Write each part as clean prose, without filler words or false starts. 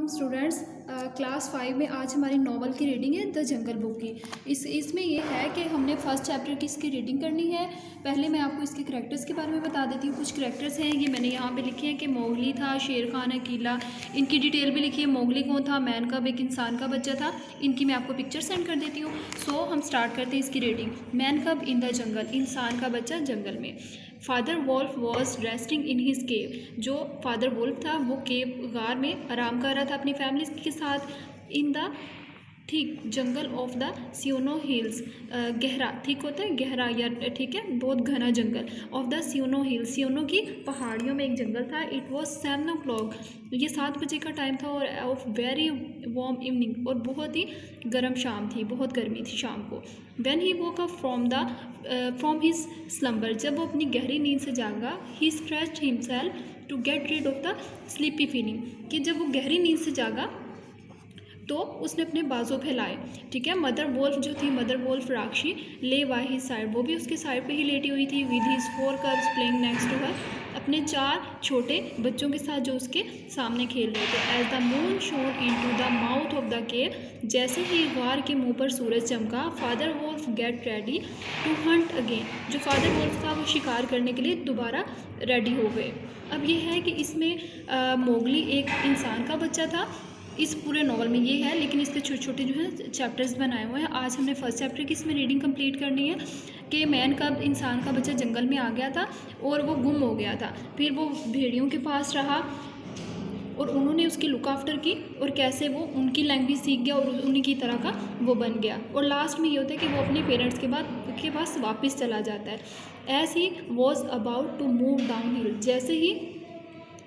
Students class 5 में आज हमारी नॉवल की रीडिंग है द जंगल बुक की। इसमें ये है कि हमने फर्स्ट चैप्टर की इसकी रीडिंग करनी है। पहले मैं आपको इसके करैक्टर्स के बारे में बता देती हूँ। कुछ करैक्टर्स हैं, ये मैंने यहाँ पे लिखे हैं कि मोगली था, शेर खान, अकीला, इनकी डिटेल भी लिखी है। मोगली कौन था? मैन कब, एक इंसान का बच्चा था। इनकी मैं आपको पिक्चर सेंड कर देती हूँ। सो हम स्टार्ट करते हैं इसकी रीडिंग। मैन कब इन द जंगल, इंसान का बच्चा जंगल में। Father wolf was resting in his cave, जो फादर वोल्फ था वो केव गार में आराम कर रहा था अपनी फैमिली के साथ। In the thick jungle of the Seeonee hills, गहरा, थिक होता है गहरा या ठीक है, बहुत घना जंगल। Of the Seeonee hills, Seeonee की पहाड़ियों में एक जंगल था। इट वॉज 7 o'clock, ये 7 बजे का टाइम था। और ऑफ वेरी वार्म इवनिंग, और बहुत ही गर्म शाम थी, बहुत गर्मी थी शाम को। When he woke up from his slumber, जब वो अपनी गहरी नींद से जागा, he stretched himself to get rid of the sleepy feeling, कि जब वो गहरी नींद से जागा तो उसने अपने बाजू फैलाए, ठीक है। मदर वोल्फ जो थी, मदर वोल्फ राक्षी, ले बाय हिज साइड, वो भी उसके साइड पे ही लेटी हुई थी। With his 4 cubs playing next to her, अपने 4 छोटे बच्चों के साथ जो उसके सामने खेल रहे थे। As the moon shone into the mouth of the cave, जैसे ही गार के मुंह पर सूरज चमका, father wolf get ready to hunt again, जो फादर वोल्फ था वो शिकार करने के लिए दोबारा रेडी हो गए। अब ये है कि इसमें मोगली एक इंसान का बच्चा था। इस पूरे नॉवल में ये है, लेकिन इसके छोटे छोटे जो है चैप्टर्स बनाए हुए हैं। आज हमने फर्स्ट चैप्टर की इसमें रीडिंग कंप्लीट करनी है कि मैन कब इंसान का बच्चा जंगल में आ गया था और वो गुम हो गया था। फिर वो भेड़ियों के पास रहा और उन्होंने उसकी लुक आफ्टर की, और कैसे वो उनकी लैंग्वेज सीख गया और उन्हीं की तरह का वो बन गया। और लास्ट में ये होता है कि वो अपने पेरेंट्स के पास वापस चला जाता है। As he was about to move down hill, जैसे ही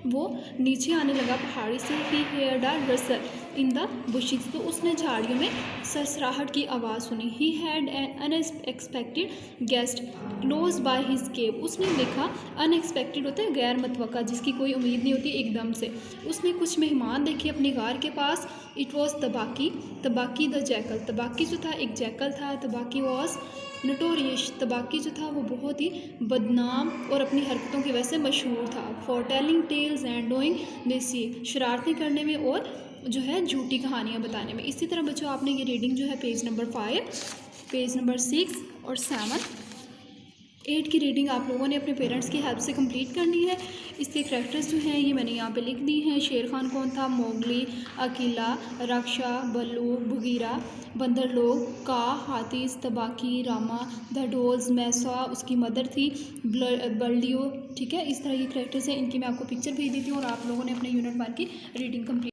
वो नीचे आने लगा पहाड़ी से, he heard a rustle in the bushes, तो उसने झाड़ियों में सरसराहट की आवाज़ सुनी। He had an unexpected guest close by his cave, उसने देखा, अनएक्सपेक्टेड होता है गैर मतवक़ा, जिसकी कोई उम्मीद नहीं होती एकदम से। उसने कुछ मेहमान देखे अपनी गार के पास। It was Tabaqui, Tabaqui the jackal, Tabaqui जो था एक जैकल था। तबाकी वॉज नोटोरियस, तबाकी जो था वो बहुत ही बदनाम और अपनी हरकतों की वजह से मशहूर था। For telling tales and doing देसी, शरारतें करने में और जो है झूठी कहानियाँ बताने में। इसी तरह बच्चों आपने ये रीडिंग जो है पेज नंबर 5, पेज नंबर 6 और 7, 8 की रीडिंग आप लोगों ने अपने पेरेंट्स की हेल्प से कंप्लीट करनी है। इसके करैक्टर्स जो हैं ये मैंने यहाँ पे लिख दी हैं। शेर खान कौन था? मोगली, अकीला, रक्षा, बल्लू, बगीरा, बंदर लोग, का, हाथी, तबाकी, रामा, द डोल्स, मैसा उसकी मदर थी, बल्डियो, ठीक है। इस तरह के करैक्टर्स हैं, इनकी मैं आपको पिक्चर भेज देती हूँ और आप लोगों ने अपने यूनिट 1 की रीडिंग कंप्लीट